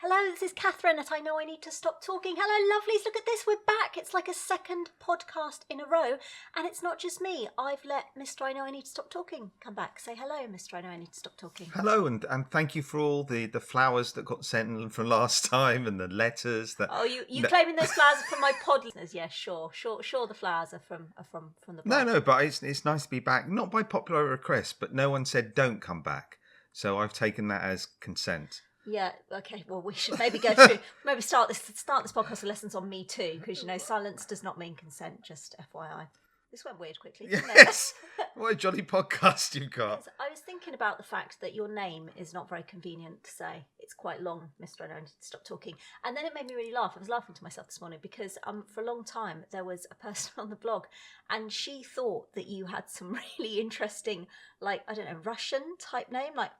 Hello, this is Catherine at I Know I Need to Stop Talking. Hello, lovelies. Look at this. We're back. It's like a second podcast in a row. And it's not just me. I've let Mr I Know I Need to Stop Talking come back. Say hello, Mr I Know I Need to Stop Talking. Hello, and thank you for all the flowers that got sent from last time and the letters. Oh, you claiming those flowers are from my pod listeners? Yeah, sure. The flowers are from the pod. No, but it's nice to be back. Not by popular request, but no one said don't come back. So I've taken that as consent. Yeah, okay, well, we should maybe go through, maybe start this podcast with lessons on Me Too, because, you know, silence does not mean consent, just FYI. This went weird quickly, didn't it? Yes! What a jolly podcast you've got. I was thinking about the fact that your name is not very convenient to say. It's quite long, Mr. I Know I Need to Stop Talking. And then it made me really laugh. I was laughing to myself this morning because for a long time there was a person on the blog and she thought that you had some really interesting, like, I don't know, Russian type name, like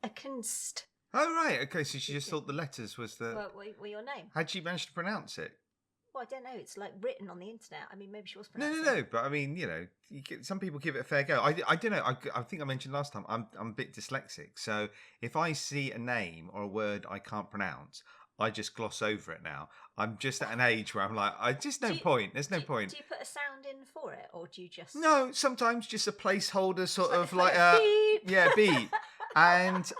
IKINTST. Oh, right. Okay, so she just thought the letters was the... Were your name. How'd she manage to pronounce it? Well, I don't know. It's like written on the internet. I mean, maybe she was pronouncing No. But I mean, you know, some people give it a fair go. I don't know. I think I mentioned last time, I'm a bit dyslexic. So if I see a name or a word I can't pronounce, I just gloss over it now. I'm just at an age where I'm like, there's no point. There's no point. Do you put a sound in for it, or do you just... No, sometimes just a placeholder sort of like beep. Yeah, beep. And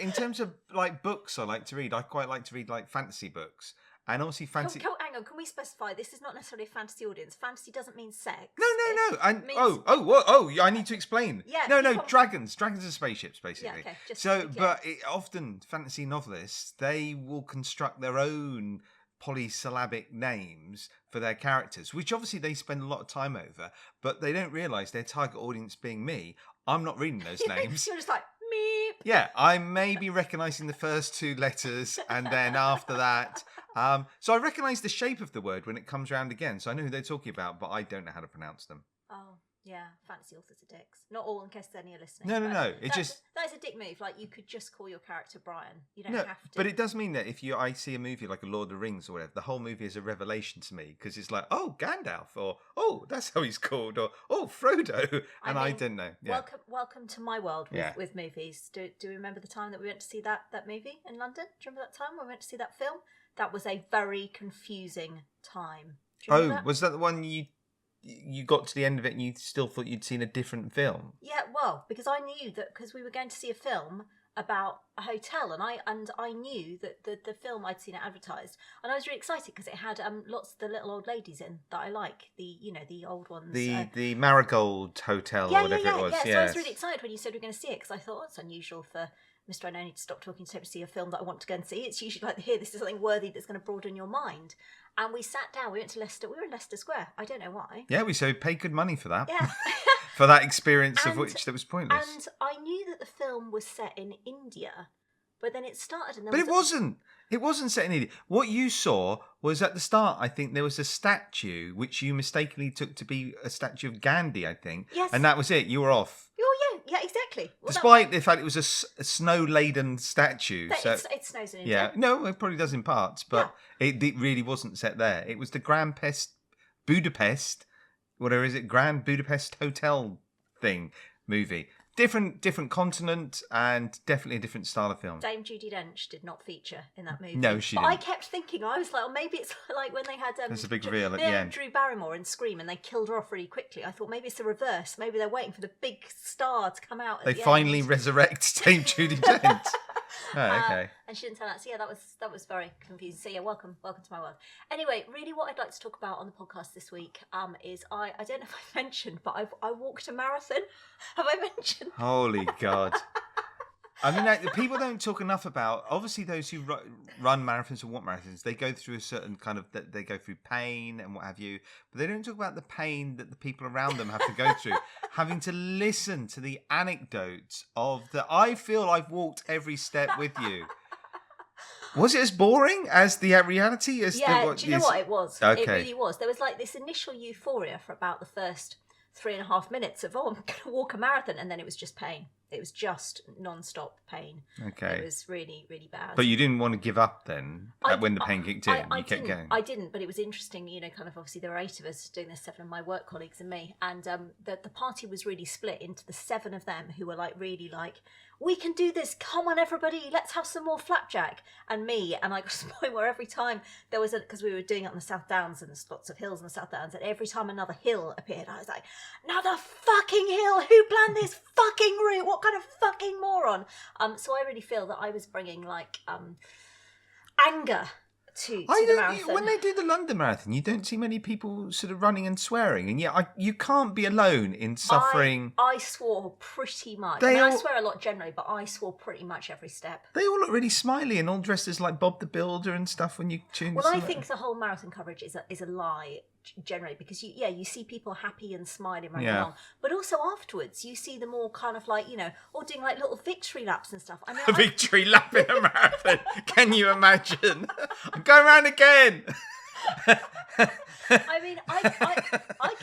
in terms of like books I like to read, I quite like to read like fantasy books. And obviously fantasy... Hang on, can we specify, this is not necessarily a fantasy audience. Fantasy doesn't mean sex. No. And means... I need to explain. Yeah. No, dragons are spaceships, basically. Yeah, okay. So, but often fantasy novelists, they will construct their own polysyllabic names for their characters, which obviously they spend a lot of time over, but they don't realise their target audience being me. I'm not reading those names. You're just like, meep. Yeah, I may be recognising the first two letters, and then after that... so I recognise the shape of the word when it comes round again, so I know who they're talking about, but I don't know how to pronounce them. Oh, yeah, fantasy authors are dicks. Not all in case any are listening. No. That is a dick move. Like, you could just call your character Brian. You don't have to. But it does mean that if I see a movie like a Lord of the Rings or whatever, the whole movie is a revelation to me, because it's like, oh, Gandalf, or oh, that's how he's called, or oh, Frodo, and I didn't know. Yeah. Welcome to my world with movies. Do you remember the time that we went to see that movie in London? Do you remember that time when we went to see that film? That was a very confusing time. Was that the one you got to the end of it and you still thought you'd seen a different film? Yeah, well, because I knew that, because we were going to see a film about a hotel, and I knew that the film, I'd seen it advertised, and I was really excited because it had lots of the little old ladies in that I like, the old ones, the Marigold Hotel or whatever it was. Yeah. So I was really excited when you said we were going to see it, because I thought, it's unusual for Mr. I Know I Need to Stop Talking to see a film that I want to go and see. It's usually like, here, this is something worthy that's going to broaden your mind. And we sat down, we went to Leicester, we were in Leicester Square. I don't know why. Yeah, we paid good money for that. Yeah. For that experience of which that was pointless. And I knew that the film was set in India, but then it started and then... But it wasn't. It wasn't set in India. What you saw was at the start, I think, there was a statue which you mistakenly took to be a statue of Gandhi, I think. Yes. And that was it. You were off. Oh, yeah, exactly. Well, despite the fact it was a snow-laden statue. It snows in India. Yeah, no, it probably does in parts, but it really wasn't set there. It was the Grand Budapest, whatever is it, Grand Budapest Hotel movie. Different continent and definitely a different style of film. Dame Judi Dench did not feature in that movie. No, she didn't. I kept thinking, I was like, maybe it's like when they had there's a big reveal at the end. Drew Barrymore in Scream, and they killed her off really quickly. I thought maybe it's the reverse. Maybe they're waiting for the big star to come out. They finally resurrect Dame Judi Dench. Oh, okay. And she didn't tell that. So yeah, that was very confusing. So yeah, welcome to my world. Anyway, really, what I'd like to talk about on the podcast this week is I don't know if I mentioned, but I walked a marathon. Have I mentioned? Holy God. I mean, people don't talk enough about, obviously those who run marathons or want marathons, they go through a certain kind of, they go through pain and what have you, but they don't talk about the pain that the people around them have to go through, having to listen to the anecdotes I feel I've walked every step with you. Was it as boring as the reality? Do you know what it was? Okay. It really was. There was like this initial euphoria for about the first 3.5 minutes of, I'm going to walk a marathon, and then it was just pain. It was just non-stop pain. Okay. It was really, really bad. But you didn't want to give up then when the pain kicked in. You kept going. I didn't, but it was interesting, kind of obviously there were 8 of us doing this, 7 of my work colleagues and me. And the party was really split into the 7 of them who were like really like, we can do this. Come on, everybody, let's have some more flapjack. And I got to the point where every time there was because we were doing it on the South Downs and there's lots of hills on the South Downs, and every time another hill appeared, I was like, another fucking hill. Who planned this fucking route? What kind of fucking moron? So I really feel that I was bringing like anger to the marathon. When they do the London Marathon, you don't see many people sort of running and swearing, and yet you can't be alone in suffering. I swore pretty much. I swear a lot generally, but I swore pretty much every step. They all look really smiley and all dressed as like Bob the Builder and stuff when you tune. Well, I think the whole marathon coverage is a lie generally, because you see people happy and smiling running along, but also afterwards you see them all kind of like, all doing like little victory laps and stuff. I mean, a victory lap in a marathon. Can you imagine? I'm going around again. I mean, I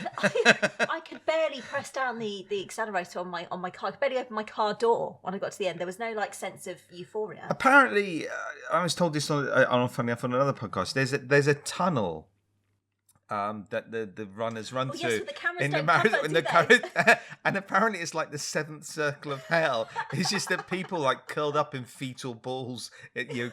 could barely press down the accelerator on my car. I could barely open my car door when I got to the end. There was no like sense of euphoria. Apparently, I was told this on funny enough on another podcast. There's a tunnel that the runners run through. Yes, but the cameras don't cover, and apparently it's like the seventh circle of hell. It's just that people like curled up in fetal balls,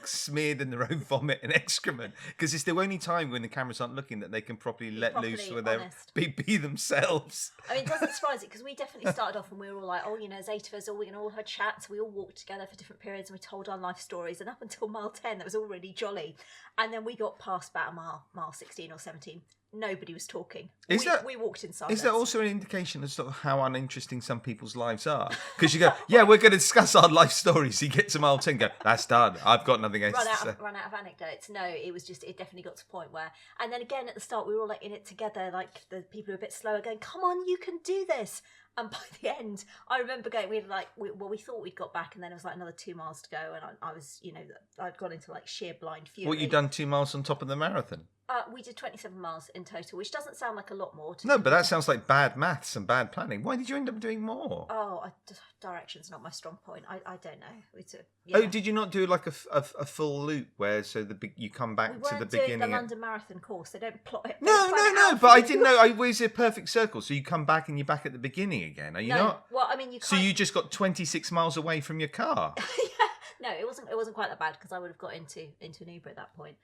smeared in their own vomit and excrement, because it's the only time when the cameras aren't looking that they can properly let loose where they be themselves. I mean, it doesn't surprise it, because we definitely started off and we were all like, there's 8 of us, we're going to all have chats. We all walked together for different periods and we told our life stories, and up until mile 10 that was all really jolly, and then we got past about mile 16 or 17. Nobody was talking. We walked in silence. Is that also an indication of sort of how uninteresting some people's lives are? Because you go, we're going to discuss our life stories. You get to mile 10, go, that's done. I've got nothing else to say. Run out of anecdotes. No, it definitely got to a point where, and then again at the start we were all like in it together, like the people who were a bit slower going, come on, you can do this. And by the end, I remember going, we thought we'd got back, and then it was like another 2 miles to go, and I was, I'd gone into like sheer blind fury. What, you'd done 2 miles on top of the marathon? We did 27 miles in total, which doesn't sound like a lot more. No, but that sounds like bad maths and bad planning. Why did you end up doing more? Direction's not my strong point. I don't know. Oh, did you not do like a full loop where you come back to the beginning? We weren't doing the London Marathon course. They don't plot it. No. But I didn't know. Was it a perfect circle? So you come back and you're back at the beginning again. Are you not? Well, I mean, you. So you just got 26 miles away from your car. No, it wasn't quite that bad, because I would have got into an Uber at that point.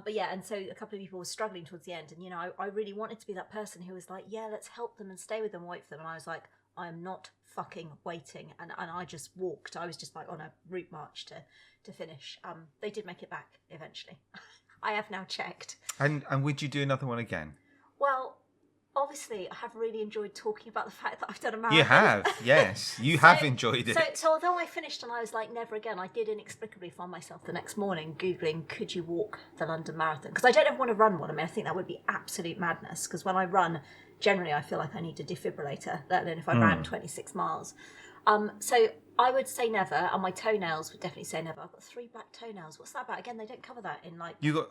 But yeah, and so a couple of people were struggling towards the end, and I really wanted to be that person who was like, yeah, let's help them and stay with them, wait for them, and I was like, I am not fucking waiting, and I just walked. I was just like on a route march to finish. They did make it back eventually. I have now checked. And would you do another one again? Well, obviously, I have really enjoyed talking about the fact that I've done a marathon. You have, yes. You have enjoyed it. So although I finished and I was like, never again, I did inexplicably find myself the next morning Googling, could you walk the London Marathon? Because I don't ever want to run one. I mean, I think that would be absolute madness, because when I run, generally I feel like I need a defibrillator, let alone if I ran 26 miles. So I would say never, and my toenails would definitely say never. I've got 3 black toenails. What's that about? Again, they don't cover that in like... You got...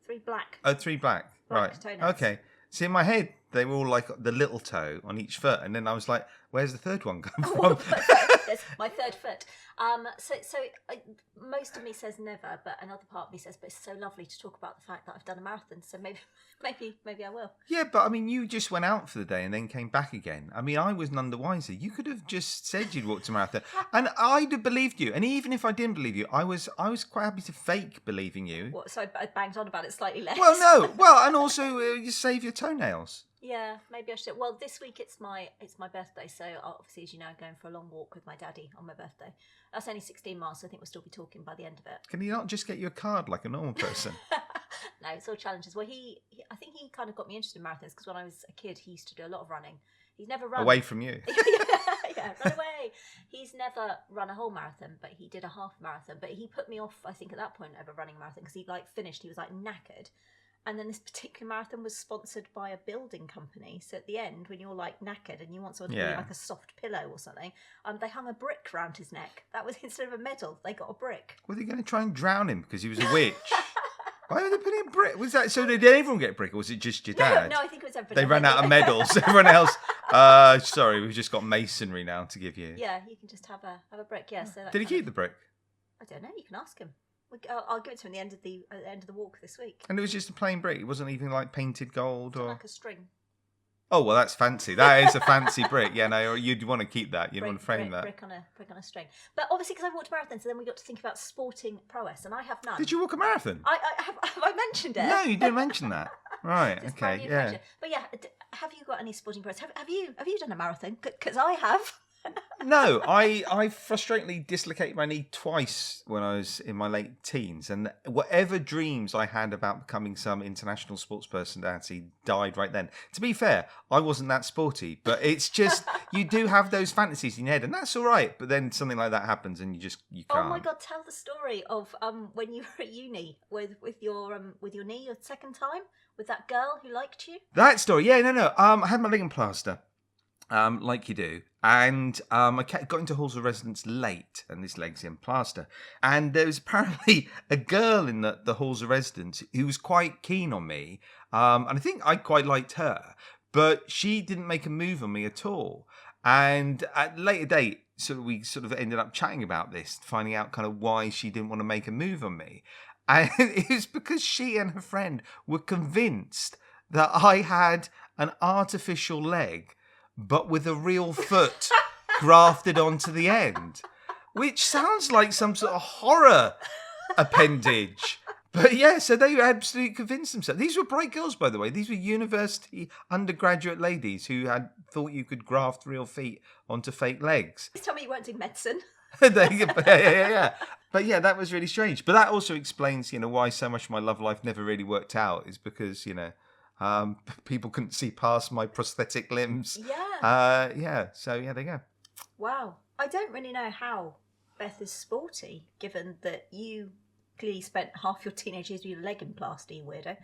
3 black. Oh, 3 black. Right. Toenails. Okay. See, in my head, they were all like the little toe on each foot, and then I was like, "Where's the third one come from?" That's my 3rd foot. Most of me says never, but another part of me says, "But it's so lovely to talk about the fact that I've done a marathon, so maybe I will." Yeah, but I mean, you just went out for the day and then came back again. I mean, I was none the wiser. You could have just said you'd walked a marathon, and I'd have believed you. And even if I didn't believe you, I was quite happy to fake believing you. What? So I banged on about it slightly less. Well, no. Well, and also you save your toenails. Yeah, maybe I should. Well, this week it's my birthday, so obviously, as you know, I'm going for a long walk with my daddy on my birthday. That's only 16 miles, so I think we'll still be talking by the end of it. Can he not just get you a card like a normal person? No, it's all challenges. Well, I think he kind of got me interested in marathons, because when I was a kid, he used to do a lot of running. He's never run away from you. Yeah, run away. He's never run a whole marathon, but he did a half marathon. But he put me off, I think, at that point over running a marathon, because he finished. He was like knackered. And then this particular marathon was sponsored by a building company. So at the end, when you're like knackered and you want someone to give you like a soft pillow or something, they hung a brick round his neck. That was, instead of a medal, they got a brick. Were they going to try and drown him because he was a witch? Why were they putting a brick? Was that so? Did everyone get a brick, or was it just your dad? No, I think it was everybody. They ran out of medals. Everyone else. Sorry, we've just got masonry now to give you. Yeah, you can just have a brick. Yeah. So did he keep the brick? I don't know. You can ask him. I'll give it to him at the end of the walk this week. And it was just a plain brick. It wasn't even like painted gold or like a string. Oh, well, that's fancy. That is a fancy brick. Yeah, no, you'd want to keep that. You'd want to frame that. Brick on a string. But obviously, because I walked a marathon, so then we got to think about sporting prowess, and I have none. Did you walk a marathon? Have I mentioned it? No, you didn't mention that. Right. Just Okay. brand new Yeah. pleasure. But yeah, have you got any sporting prowess? Have you done a marathon? Because I have. No, I frustratingly dislocated my knee twice when I was in my late teens, and whatever dreams I had about becoming some international sports personality died right then. To be fair, I wasn't that sporty, but it's just you do have those fantasies in your head, and that's all right. But then something like that happens, and you can't. Oh my God! Tell the story of when you were at uni with your knee your second time with that girl who liked you. That story, yeah, no. I had my leg in plaster. Like you do. And I got into halls of residence late, and this leg's in plaster. And there was apparently a girl in the halls of residence who was quite keen on me. And I think I quite liked her. But she didn't make a move on me at all. And at a later date, we ended up chatting about this, finding out kind of why she didn't want to make a move on me. And it was because she and her friend were convinced that I had an artificial leg, but with a real foot grafted onto the end, which sounds like some sort of horror appendage. But yeah, so they were absolutely convinced themselves. These were bright girls, by the way. These were university undergraduate ladies who had thought you could graft real feet onto fake legs. Please tell me you weren't doing medicine. yeah. But yeah, that was really strange. But that also explains, why so much of my love life never really worked out, is because, people couldn't see past my prosthetic limbs. Yeah. So yeah, there you go. Wow. I don't really know how Beth is sporty, given that you clearly spent half your teenage years with your leg in plaster, you weirdo.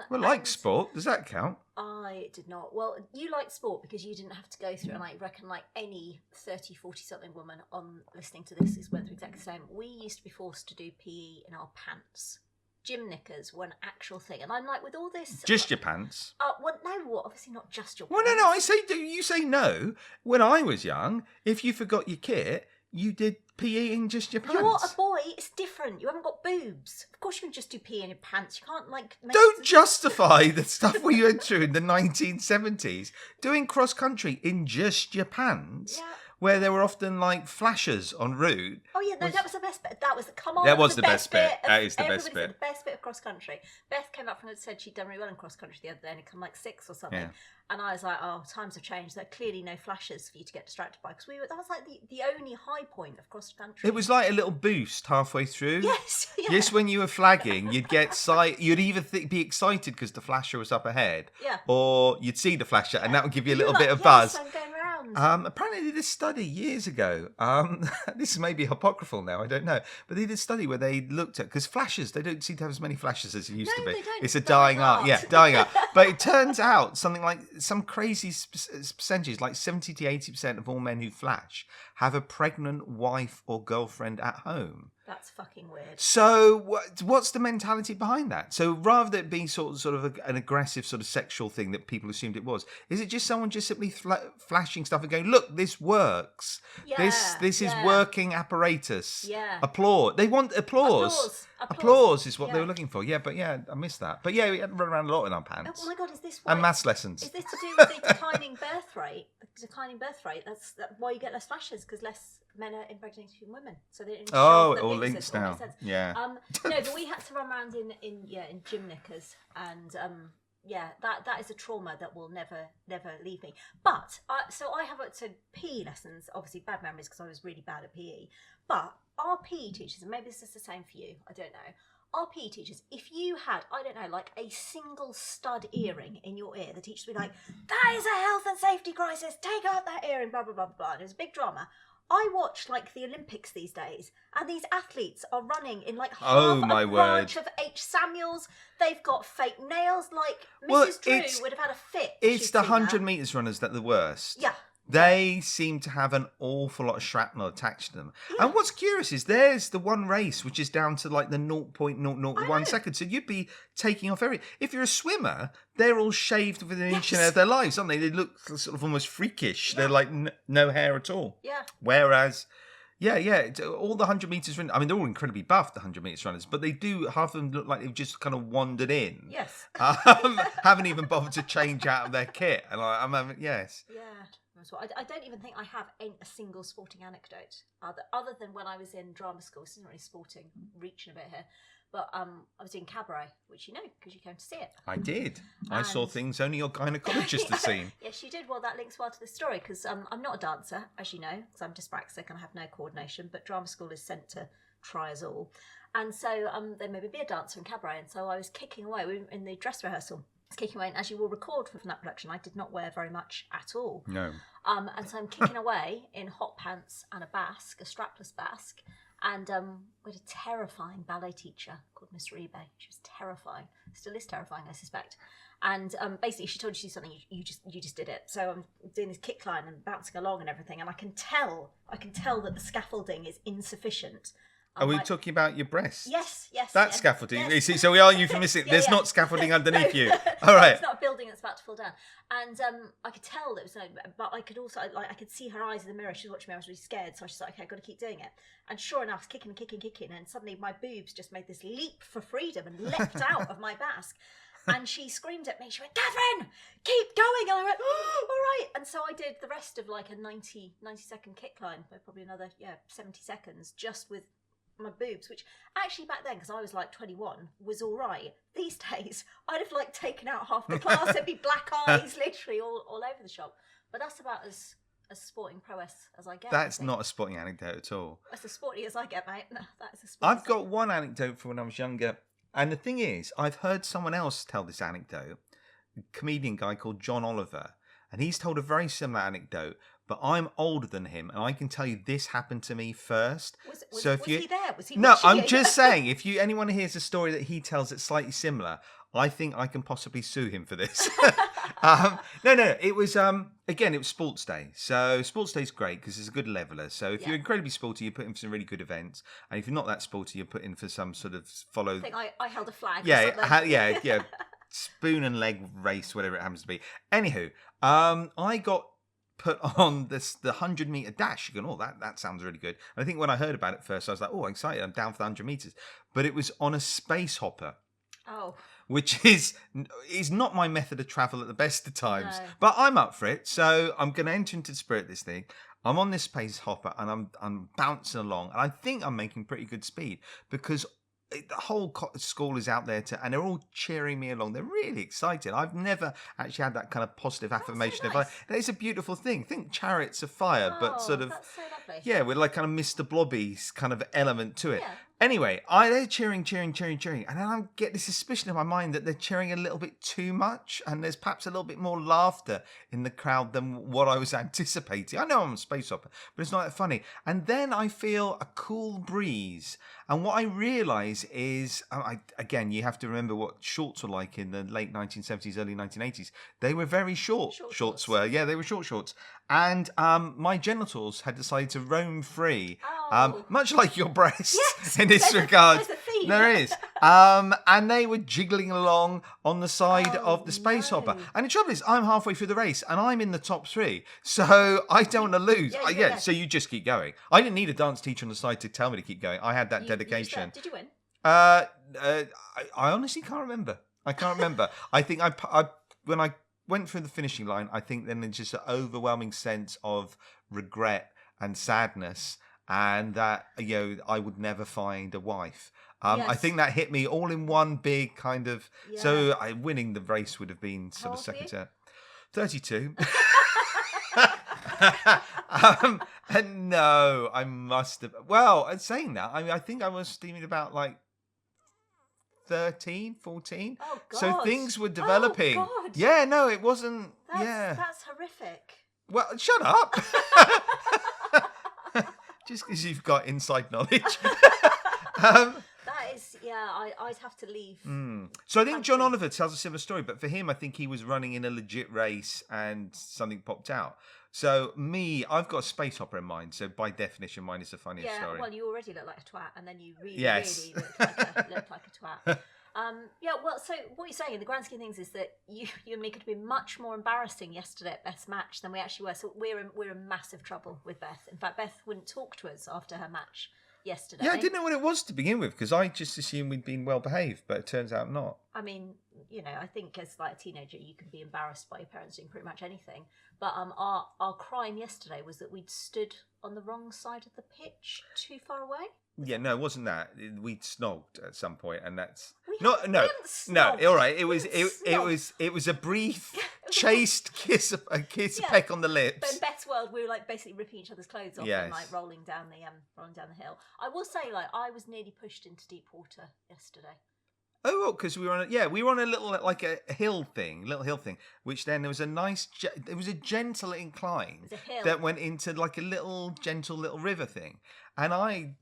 Well, like sport, does that count? I did not. Well, you like sport because you didn't have to go through, and I reckon like any 30, 40-something woman on listening to this is went through exactly the same. We used to be forced to do PE in our pants. Gym knickers were an actual thing, and I'm like, with all this, just your pants. Obviously not just your Well, pants. no. I say, you say no. When I was young, if you forgot your kit, you did PE in just your pants. You're a boy. It's different. You haven't got boobs. Of course, you can just do PE in your pants. You can't Don't justify the stuff we went through in the 1970s. Doing cross country in just your pants. Yeah. Where there were often flashers en route. Oh yeah, no, that was the best bit. That was the best bit. That is the best bit. The best bit of cross country. Beth came up and said she'd done really well in cross country the other day, and it come like 6th or something. Yeah. And I was like, oh, times have changed. There are clearly no flashers for you to get distracted by, because that was like the only high point of cross country. It was like a little boost halfway through. Yes. Yeah. Yes, when you were flagging, you'd get you'd either be excited because the flasher was up ahead, or you'd see the flasher, and that would give you a little bit of buzz. I'm going round. Apparently, they did a study years ago. This is maybe apocryphal now, I don't know, but they did a study where they looked at, because flashers, they don't seem to have as many flashes as it used to be. They don't. It's a dying art. Yeah, dying art. But it turns out something like some crazy percentages, like 70 to 80% of all men who flash have a pregnant wife or girlfriend at home. That's fucking weird. So what's the mentality behind that? So rather than it being sort of an aggressive sort of sexual thing that people assumed it was, is it just someone just simply flashing stuff and going, look, this works. Yeah, this is working apparatus. Yeah. Applaud. They want applause. Applause is what they were looking for. Yeah, but yeah, I missed that. But yeah, we had to run around a lot in our pants. Oh my God, is this and maths lessons? Is this to do with the declining birth rate? The declining birth rate. That's why you get less flashes, because less men are impregnating women. So they didn't. Oh, it all links now. Yeah. No, but we had to run around in gym knickers, and that is a trauma that will never leave me. But so I have PE lessons. Obviously, bad memories because I was really bad at PE. But our PE teachers, and maybe this is the same for you, I don't know. Our PE teachers, if you had, I don't know, like a single stud earring in your ear, the teachers would be like, that is a health and safety crisis, take out that earring, blah, blah, blah, blah. And it was a big drama. I watch the Olympics these days, and these athletes are running in half a branch of H. Samuels. They've got fake nails. Mrs. Drew would have had a fit. It's the 100 metres runners that are the worst. Yeah. They seem to have an awful lot of shrapnel attached to them. Yeah. And what's curious is there's the one race which is down to the 0.001 second. So you'd be taking off if you're a swimmer, they're all shaved within an inch of their lives, aren't they? They look sort of almost freakish. Yeah. They're no hair at all. Yeah. Whereas, Yeah, all the 100 meters run. I mean, they're all incredibly buff, the 100 meters runners, but they do, half of them look like they've just kind of wandered in. Yes. Haven't even bothered to change out of their kit. And I'm having, yes. Yeah. I don't even think I have a single sporting anecdote other than when I was in drama school. This isn't really sporting, reaching a bit here, but I was in cabaret, which you know because you came to see it. I did. I saw things only your gynecologist has seen. Yes, you did. Well, that links well to this story because I'm not a dancer, as you know, because I'm dyspraxic and I have no coordination. But drama school is sent to try us all, and so there made me be a dancer in cabaret, and so I was kicking away. We were in the dress rehearsal. Kicking away, and as you will record from that production, I did not wear very much at all. No. And so I'm kicking away in hot pants and a basque, a strapless basque, and we had a terrifying ballet teacher called Mr Ebay. She was terrifying, still is terrifying, I suspect. And basically, she told you to do something, you just did it. So I'm doing this kick line and bouncing along and everything, and I can tell that the scaffolding is insufficient. Are we talking about your breasts? Yes. That's scaffolding. Yes. You see, so we are euphemistic. There's not scaffolding underneath you. All right. It's not a building that's about to fall down. And I could tell that it was, but I could also, I could see her eyes in the mirror. She was watching me. I was really scared. So I was just like, okay, I've got to keep doing it. And sure enough, kicking. And suddenly my boobs just made this leap for freedom and leapt out of my basque. And she screamed at me. She went, Catherine, keep going. And I went, oh, all right. And so I did the rest of like a 90-second kick line, probably another 70 seconds, just with my boobs, which actually back then, because I was like 21, was all right. These days, I'd have like taken out half the class. There'd be black eyes literally all over the shop. But that's about as sporting prowess as I get. That's not a sporting anecdote at all. That's as sporty as I get, mate. No, that's as sporty. I've got one anecdote from when I was younger. And the thing is, I've heard someone else tell this anecdote, a comedian guy called John Oliver. And he's told a very similar anecdote, but I'm older than him, and I can tell you this happened to me first. Was he there? Was he? No, I'm just saying, if anyone hears a story that he tells that's slightly similar, I think I can possibly sue him for this. No, it was again, it was sports day. So sports day is great because it's a good leveler. So if you're incredibly sporty, you put in for some really good events, and if you're not that sporty, you put in for some sort of follow. I think I held a flag. Yeah. Spoon and leg race, whatever it happens to be. Anywho, I got put on the 100-meter dash. You're going, that sounds really good. And I think when I heard about it first, I was like, I'm excited. I'm down for the 100 meters. But it was on a space hopper. Oh. Which is not my method of travel at the best of times. No. But I'm up for it. So I'm going to enter into the spirit of this thing. I'm on this space hopper and I'm bouncing along. And I think I'm making pretty good speed because the whole school is out there and they're all cheering me along. They're really excited. I've never actually had that kind of positive affirmation. So nice. It's a beautiful thing. Think Chariots of Fire, but sort of, that's so lovely. Yeah, with like kind of Mr Blobby's kind of element to it. Yeah. Anyway, they're cheering, and then I get this suspicion in my mind that they're cheering a little bit too much, and there's perhaps a little bit more laughter in the crowd than what I was anticipating. I know I'm a space hopper, but it's not that funny. And then I feel a cool breeze, and what I realise is, again, you have to remember what shorts were like in the late 1970s, early 1980s. They were very short. Shorts were, they were short shorts. And my genitals had decided to roam free, much like your breasts in this regard. There is. And they were jiggling along on the side of the space hopper. And the trouble is, I'm halfway through the race and I'm in the top 3. So I don't want to lose. So you just keep going. I didn't need a dance teacher on the side to tell me to keep going. I had that dedication. Did you win? I honestly can't remember. I think when I went through the finishing line, I think then there's just an overwhelming sense of regret and sadness, and that I would never find a wife. I think that hit me all in one big kind of. Yeah. So winning the race would have been sort of second to 32. And no, I must have. Well, saying that, I think I was steaming about like 13, 14. Oh, God. So things were developing. Oh, God. Yeah, no, it wasn't. That's horrific. Well, shut up. Just because you've got inside knowledge. That is, I'd have to leave. So I think John Oliver tells a similar story, but for him, I think he was running in a legit race and something popped out. So I've got a space hopper in mind. So by definition, mine is the funniest story. Well, you already look like a twat, and then you really look like a twat. well, so what you're saying in the grand scheme of things is that you and me could have been much more embarrassing yesterday at Beth's match than we actually were. So we're in massive trouble with Beth. In fact, Beth wouldn't talk to us after her match yesterday. Yeah, I didn't know what it was to begin with because I just assumed we'd been well behaved, but it turns out not. I mean, I think as like a teenager, you can be embarrassed by your parents doing pretty much anything. But our crime yesterday was that we'd stood on the wrong side of the pitch, too far away. Yeah, no, it wasn't that. We'd snogged at some point, and that's We no. snogged. All right. It We was snogged. it was a brief, chaste kiss, a peck on the But in lips. Beth's world, we were like basically ripping each other's clothes off Yes. and like rolling down the hill. I will say, like, I was nearly pushed into deep water yesterday. Oh, because we were on a little like a little hill thing, which then there was a nice, it was a gentle incline It was a hill. that went into like a little gentle little river thing, and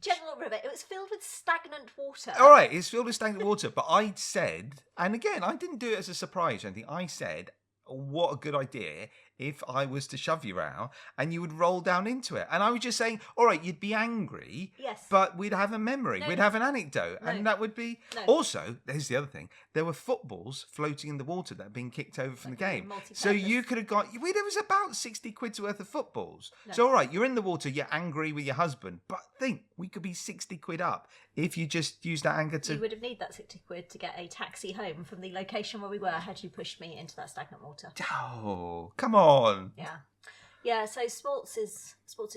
Gentle river. It was filled with stagnant water. all right, it's filled with stagnant water, but I said, and again, I didn't do it as a surprise or anything. I said, what a good idea if I was to shove you out and you would roll down into it. And I was just saying, all right, you'd be angry, Yes. but we'd have a memory, No. we'd have an anecdote, No. and that would be... No. Also, there's the other thing, there were footballs floating in the water that had been kicked over from Like the game. multi-purpose. So you could have got... There was about 60 quid's worth of footballs. No. So all right, you're in the water, you're angry with your husband, but think, we could be 60 quid up if you just use that anger to... You would have needed that 60 quid to get a taxi home from the location where we were had you pushed me into that stagnant water. Oh, come on. Yeah, so sports is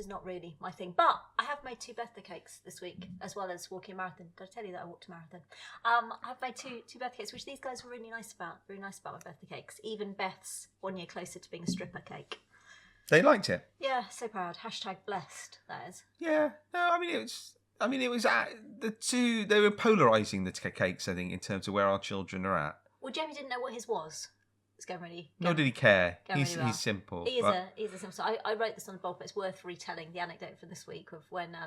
not really my thing. But I have made 2 birthday cakes this week, as well as walking a marathon. Did I tell you that I walked a marathon? I've made two birthday cakes, which these guys were really nice about. Very nice about my birthday cakes. Even Beth's 1 year closer to being a stripper cake. They liked it. Yeah, so proud. #blessed, that is. Yeah, no, it was the two. They were polarizing the cakes, I think, in terms of where our children are at. Well, Jamie didn't know what his was. It's going really... Nor did he care. Going really well. He's simple. He is but- a simple. So I wrote this on the blog, but it's worth retelling the anecdote from this week of when I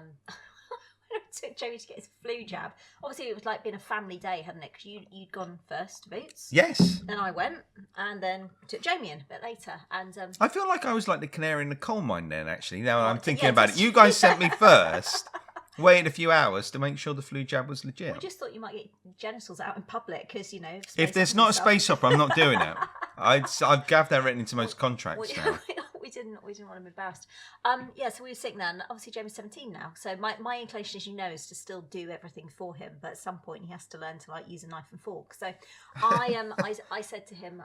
took Jamie to get his flu jab. Obviously, it was like being a family day, hadn't it? Because you'd gone first to Boots. Yes. Then I went, and then took Jamie in a bit later. And I feel like I was like the canary in the coal mine then, actually. Now I'm thinking yeah, about just- it. You guys sent me first, waited a few hours to make sure the flu jab was legit. we just thought you might get your genitals out in public because, If there's not a space opera, I'm not doing it. I've gaffed that written into most contracts now. we didn't want to be embarrassed. Yeah, so we were sitting there, and obviously Jamie's 17 now. So my inclination, as you know, is to still do everything for him. But at some point, he has to learn to like use a knife and fork. So I said to him,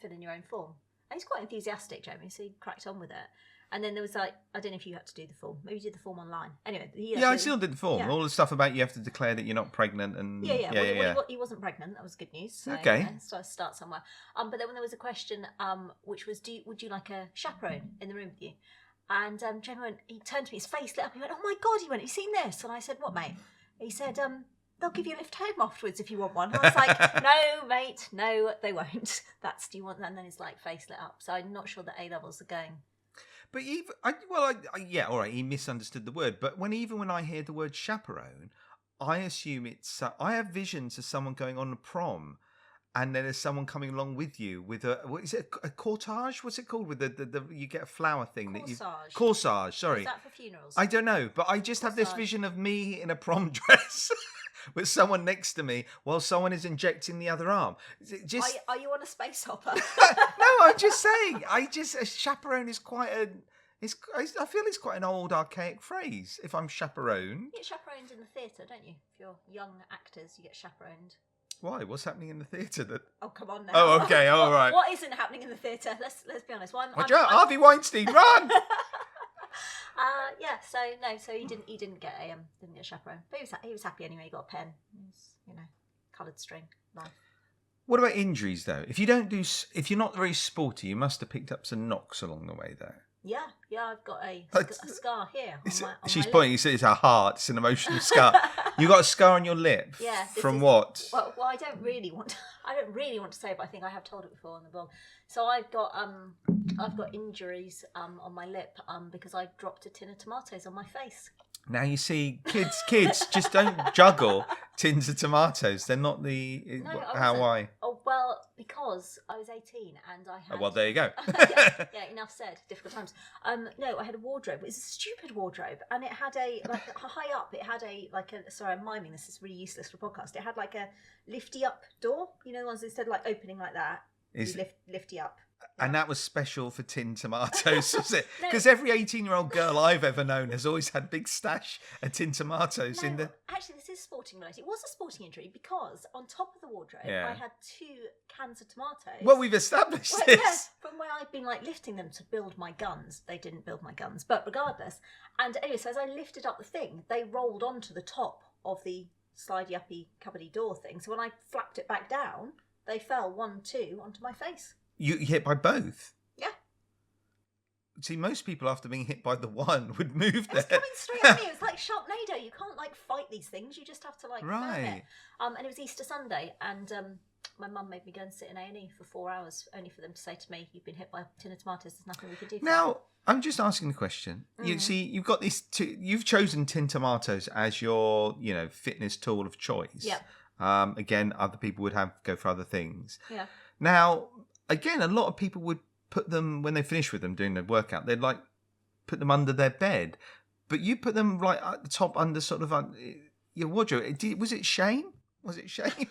fill in your own form. And he's quite enthusiastic, Jamie, so he cracked on with it. And then there was like, I don't know if you had to do the form. Maybe you did the form online. Anyway. I still did the form. Yeah. All the stuff about you have to declare that you're not pregnant and... Well, he wasn't pregnant. That was good news. So, Okay. So I start somewhere. But then when there was a question, which was, would you like a chaperone in the room with you? And Jamie went, he turned to me, his face lit up. He went, oh my God, he went, have you seen this? And I said, what, mate? He said, they'll give you a lift home afterwards if you want one. And I was like, no, mate, no, they won't. Do you want that? And then his like face lit up. So I'm not sure that A-levels are going. But all right, he misunderstood the word. But when I hear the word chaperone, I assume I have visions of someone going on a prom, and then there's someone coming along with you with what is it, a cortege? What's it called? With the you get a flower thing corsage. Sorry, Is that for funerals? I don't know, but I just have this Corsage. vision of me in a prom dress. With someone next to me while someone is injecting the other arm. Are you on a space hopper? No, I'm just saying. A chaperone is quite a. I feel it's quite an old archaic phrase. If I'm chaperoned. You get chaperoned in the theatre, don't you? If you're young actors, you get chaperoned. Why? What's happening in the theatre? Oh, come on now. Oh, okay, all right. What isn't happening in the theatre? Let's be honest. Well, Harvey Weinstein, run! Yeah. So no. So he didn't get a chaperone, but he was happy anyway. He got a pen. It was, coloured string. Life. What about injuries though? If you're not very sporty, you must have picked up some knocks along the way there. Yeah. I've got a scar here. She's pointing. It's her heart. It's an emotional scar. You got a scar on your lip. Yeah. From what? Well, I don't really want to say, but I think I have told it before on the blog. So I've got injuries on my lip because I dropped a tin of tomatoes on my face. Now you see, kids just don't juggle tins of tomatoes. They're not No, how wasn't. I. Oh well, Because I was 18 and I had... Oh, well, there you go. yeah, enough said. Difficult times. No, I had a wardrobe. It was a stupid wardrobe, and it had high up. It had sorry, I'm miming. This is really useless for a podcast. It had like a lifty up door. You know, the ones instead of like opening like that, you lifty up. And that was special for tin tomatoes, was it? No. Because every 18-year-old girl I've ever known has always had a big stash of tin tomatoes in the... Actually, this is sporting related. It was a sporting injury because on top of the wardrobe, Yeah. I had 2 cans of tomatoes. Well, we've established this. Yeah, from where I'd been like lifting them to build my guns. They didn't build my guns, but regardless. And anyway, so as I lifted up the thing, they rolled onto the top of the slidey uppy cupboardy door thing. So when I flapped it back down, they fell 1, 2 onto my face. You hit by both? Yeah. See, most people after being hit by the one would move there. It was coming straight at me. It was like Sharknado. You can't like fight these things. You just have to like Right. firm it. And it was Easter Sunday, and my mum made me go and sit in A&E for 4 hours, only for them to say to me, "You've been hit by a tin of tomatoes. There's nothing we can do." For Now, I'm just asking the question. You see, you've got these two. You've chosen tin tomatoes as your, fitness tool of choice. Yeah. Again, other people would go for other things. Yeah. Now, again, a lot of people would put them when they finish with them doing their workout. They'd like put them under their bed, but you put them right at the top under sort of your wardrobe. Was it shame? Was it shame?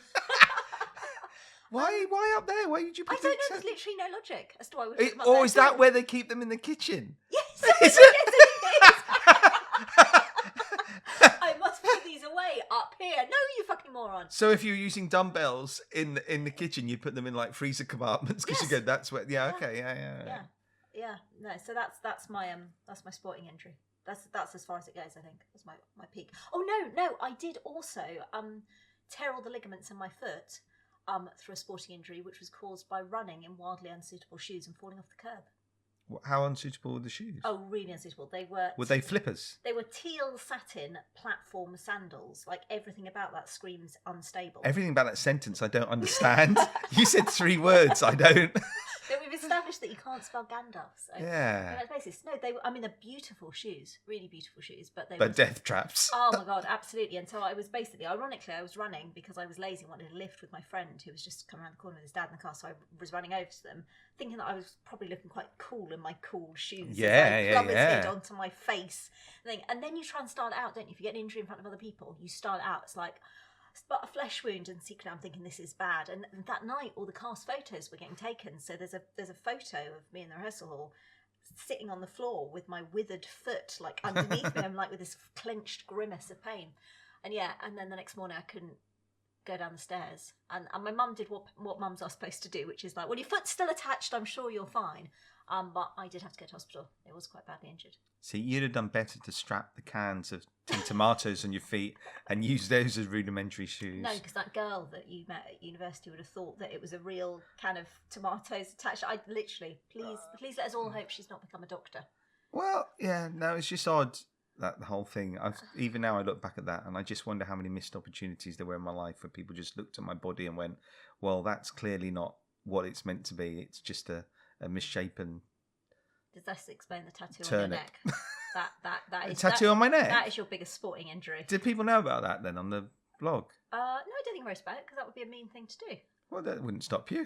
Why up there? Why would you put I don't know. There's literally no logic as to why we put them up Or there is at that all. where they keep them in the kitchen? Yes, Is yes, it is. I must put these away up here. No, you fucking moron. So if you're using dumbbells in the kitchen, you put them in like freezer compartments because Yes. you go, that's where. Yeah, okay, yeah. Yeah. No, so that's my sporting injury. That's as far as it goes. I think that's my peak. Oh no, I did also tear all the ligaments in my foot through a sporting injury, which was caused by running in wildly unsuitable shoes and falling off the curb. How unsuitable were the shoes? Oh, really unsuitable. They were. Were they flippers? They were teal satin platform sandals. Like everything about that screams unstable. Everything about that sentence I don't understand. You said 3 words, I don't. So we've established that you can't spell Gandalf. So Yeah. on that basis, no, they were. I mean, they're beautiful shoes, really beautiful shoes, but they But were death traps. Oh my god, absolutely. And so I was basically, ironically, I was running because I was lazy and wanted to lift with my friend who was just coming around the corner with his dad in the car. So I was running over to them, thinking that I was probably looking quite cool in my cool shoes. Yeah. Plummeted onto my face. And then you try and start it out, don't you? If you get an injury in front of other people, you start it out. It's like, but a flesh wound, and secretly I'm thinking this is bad. And that night, all the cast photos were getting taken. So there's a photo of me in the rehearsal hall sitting on the floor with my withered foot like underneath me. I'm like with this clenched grimace of pain. And then the next morning I couldn't go down the stairs. And my mum did what mums are supposed to do, which is like, well, your foot's still attached, I'm sure you're fine. But I did have to go to hospital. It was quite badly injured. See, you'd have done better to strap the cans of tin tomatoes on your feet and use those as rudimentary shoes. No, because that girl that you met at university would have thought that it was a real can of tomatoes attached. I literally, please let us all hope she's not become a doctor. Well, yeah, no, it's just odd, that the whole thing. Even now I look back at that and I just wonder how many missed opportunities there were in my life where people just looked at my body and went, well, that's clearly not what it's meant to be. It's just a misshapen Does that explain the tattoo turnip. on your neck? That is tattoo on my neck? That is your biggest sporting injury. Did people know about that then on the blog? No, I don't think most about it because that would be a mean thing to do. Well, that wouldn't stop you.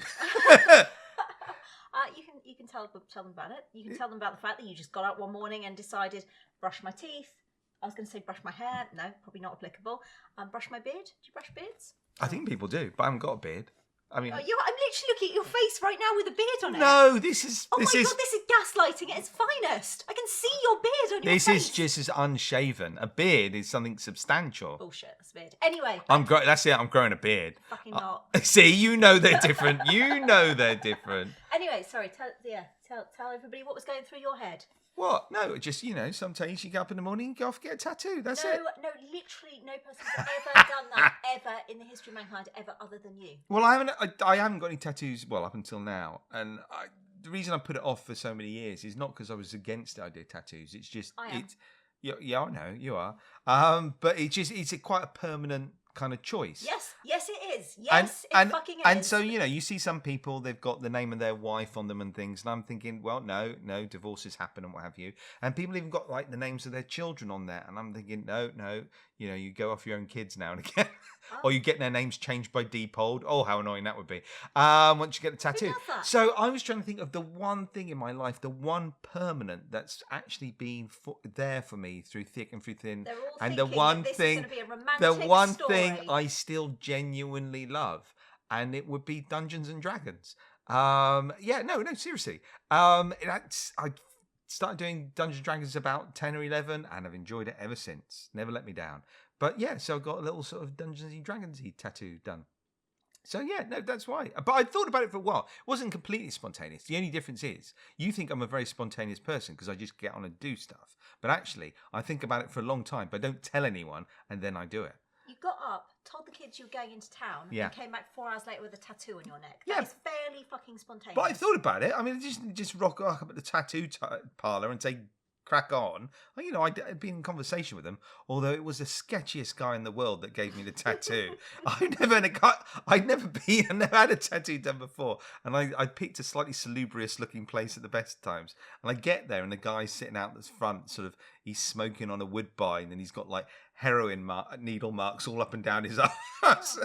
You can tell them about it. You can tell them about the fact that you just got up one morning and decided brush my teeth. I was going to say brush my hair. No, probably not applicable. Brush my beard. Do you brush beards? I think people do, but I haven't got a beard. I mean, I'm literally looking at your face right now with a beard on it. no, this is. Oh my god, this is gaslighting at its finest. I can see your beard on your face. This is just as unshaven. A beard is something substantial. Bullshit. That's a beard. Anyway, That's it. I'm growing a beard. fucking not. See, you know they're different. You know they're different. Anyway, sorry. Tell everybody what was going through your head. What? No, just sometimes you get up in the morning and go off and get a tattoo. That's it. No, literally no person has ever done that ever in the history of mankind ever other than you. Well, I haven't got any tattoos. Well, up until now, and the reason I put it off for so many years is not because I was against the idea of tattoos. It's just Yeah, I know you are. But it's quite a permanent kind of choice. Yes, it is. Yes, it fucking is. And so, you know, you see some people, they've got the name of their wife on them and things. And I'm thinking, well, no, divorces happen and what have you. And people even got like the names of their children on there. And I'm thinking, no, you know, you go off your own kids now and again. Or you get their names changed by Deepold. Oh, how annoying that would be. Once you get a tattoo. Who does that? So I was trying to think of the one thing in my life, the one permanent that's actually been there for me through thick and through thin. They're all And thinking the one that this thing, is going to be a romantic the one story. thing I still genuinely love, and it would be Dungeons and Dragons. Yeah, no, seriously. I started doing Dungeons and Dragons about 10 or 11, and I've enjoyed it ever since. Never let me down. But yeah, so I got a little sort of Dungeons and Dragons-y tattoo done. So yeah, no, that's why. But I thought about it for a while. It wasn't completely spontaneous. The only difference is you think I'm a very spontaneous person because I just get on and do stuff. But actually, I think about it for a long time, but I don't tell anyone, and then I do it. You got up, told the kids you were going into town, and came back 4 hours later with a tattoo on your neck. That is fairly fucking spontaneous. But I thought about it. I mean, just rock up at the tattoo parlour and say, crack on. You know, I'd been in conversation with him, although it was the sketchiest guy in the world that gave me the tattoo. I'd never had a tattoo done before, and I picked a slightly salubrious looking place at the best times. And I get there, and the guy's sitting out the front, sort of, he's smoking on a woodbine, and he's got like heroin needle marks all up and down his arse.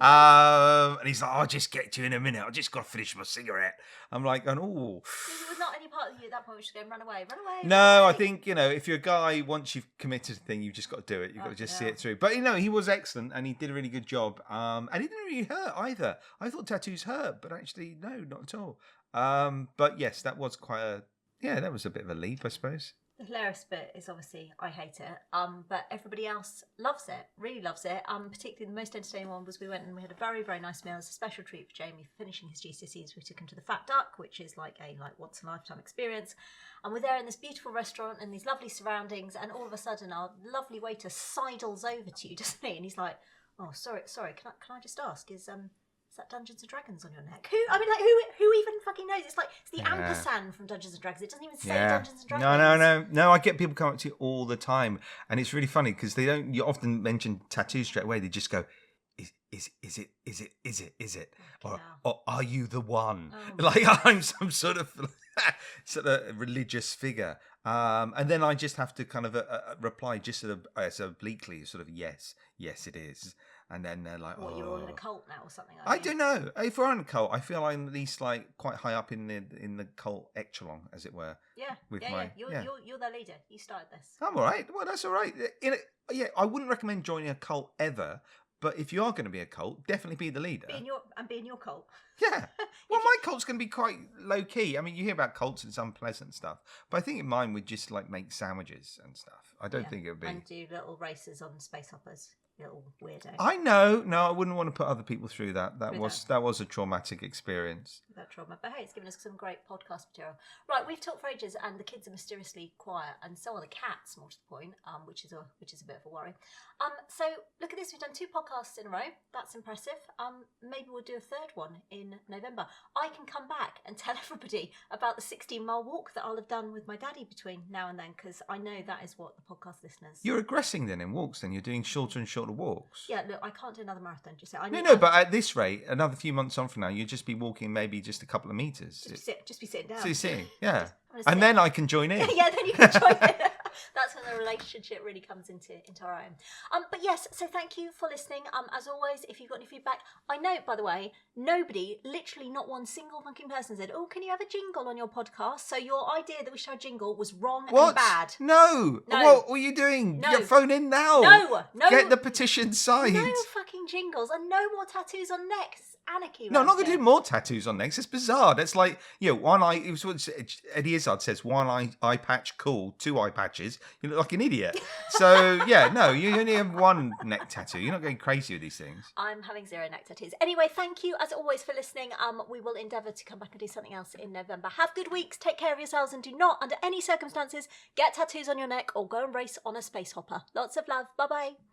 And he's like, I'll just get to you in a minute. I just got to finish my cigarette. I'm like, oh. There was not any part of you at that point which was going, run away. No, I think, you know, if you're a guy, once you've committed to a thing, you've just got to do it. You've got to just see it through. But, you know, he was excellent and he did a really good job. And he didn't really hurt either. I thought tattoos hurt, but actually, no, not at all. But yes, that was that was a bit of a leap, I suppose. The hilarious bit is obviously I hate it, but everybody else loves it, really loves it. Particularly the most entertaining one was we went and we had a very, very nice meal as a special treat for Jamie for finishing his GCSEs. We took him to the Fat Duck, which is like a once in a lifetime experience. And we're there in this beautiful restaurant and these lovely surroundings, and all of a sudden our lovely waiter sidles over to you, doesn't he? And he's like, "Oh, sorry, can I just ask, is that Dungeons and Dragons on your neck?" Who even fucking knows? It's the ampersand from Dungeons and Dragons. It doesn't even say Dungeons and Dragons. No. I get people come up to you all the time, and it's really funny because they don't. You often mention tattoos straight away. They just go, "Is it? Or are you the one?" Like I'm some sort of religious figure. And then I just have to kind of reply just sort of obliquely, sort of yes, it is. And then they're like, you're all in a cult now or something? I don't know. If we're in a cult, I feel I'm at least like quite high up in the cult echelon, as it were. Yeah. You're the leader. You started this. I'm all right. Well, that's all right. I wouldn't recommend joining a cult ever. But if you are going to be a cult, definitely be the leader. Be in your cult. Yeah. Well, my cult's going to be quite low key. I mean, you hear about cults and it's unpleasant stuff, but I think in mine would just like make sandwiches and stuff. I don't think it would be. And do little races on space hoppers. Little weirdo. I know. No, I wouldn't want to put other people through that. That was a traumatic experience. That trauma. But hey, it's given us some great podcast material. Right, we've talked for ages and the kids are mysteriously quiet, and so are the cats, more to the point, which is a bit of a worry. So look at this, we've done 2 podcasts in a row. That's impressive. Maybe we'll do a third one in November. I can come back and tell everybody about the 16-mile walk that I'll have done with my daddy between now and then, because I know that is what the podcast listeners... You're regressing then in walks, then you're doing shorter and shorter walks. Yeah, look, I can't do another marathon. Just say but at this rate, another few months on from now, you'll just be walking maybe just a couple of meters. Just be sitting down. So you're sitting, yeah. And then I can join in. Yeah, then you can join in. That's when the relationship really comes into our own. But yes, so thank you for listening. As always, if you've got any feedback, I know, by the way, literally not one single fucking person said, "Oh, can you have a jingle on your podcast?" So your idea that we should have a jingle was wrong and bad. No. What are you doing? No. Get phone in now. No. Get the petition signed. No fucking jingles and no more tattoos on necks. Anarchy. No, I'm not going to do more tattoos on necks. It's bizarre. That's like, one eye. It was what Eddie Izzard says: one eye patch, cool. 2 eye patches, you look like an idiot. So you only have 1 neck tattoo. You're not going crazy with these things. I'm having 0 neck tattoos. Anyway, thank you as always for listening. We will endeavour to come back and do something else in November. Have good weeks. Take care of yourselves, and do not, under any circumstances, get tattoos on your neck or go and race on a space hopper. Lots of love. Bye bye.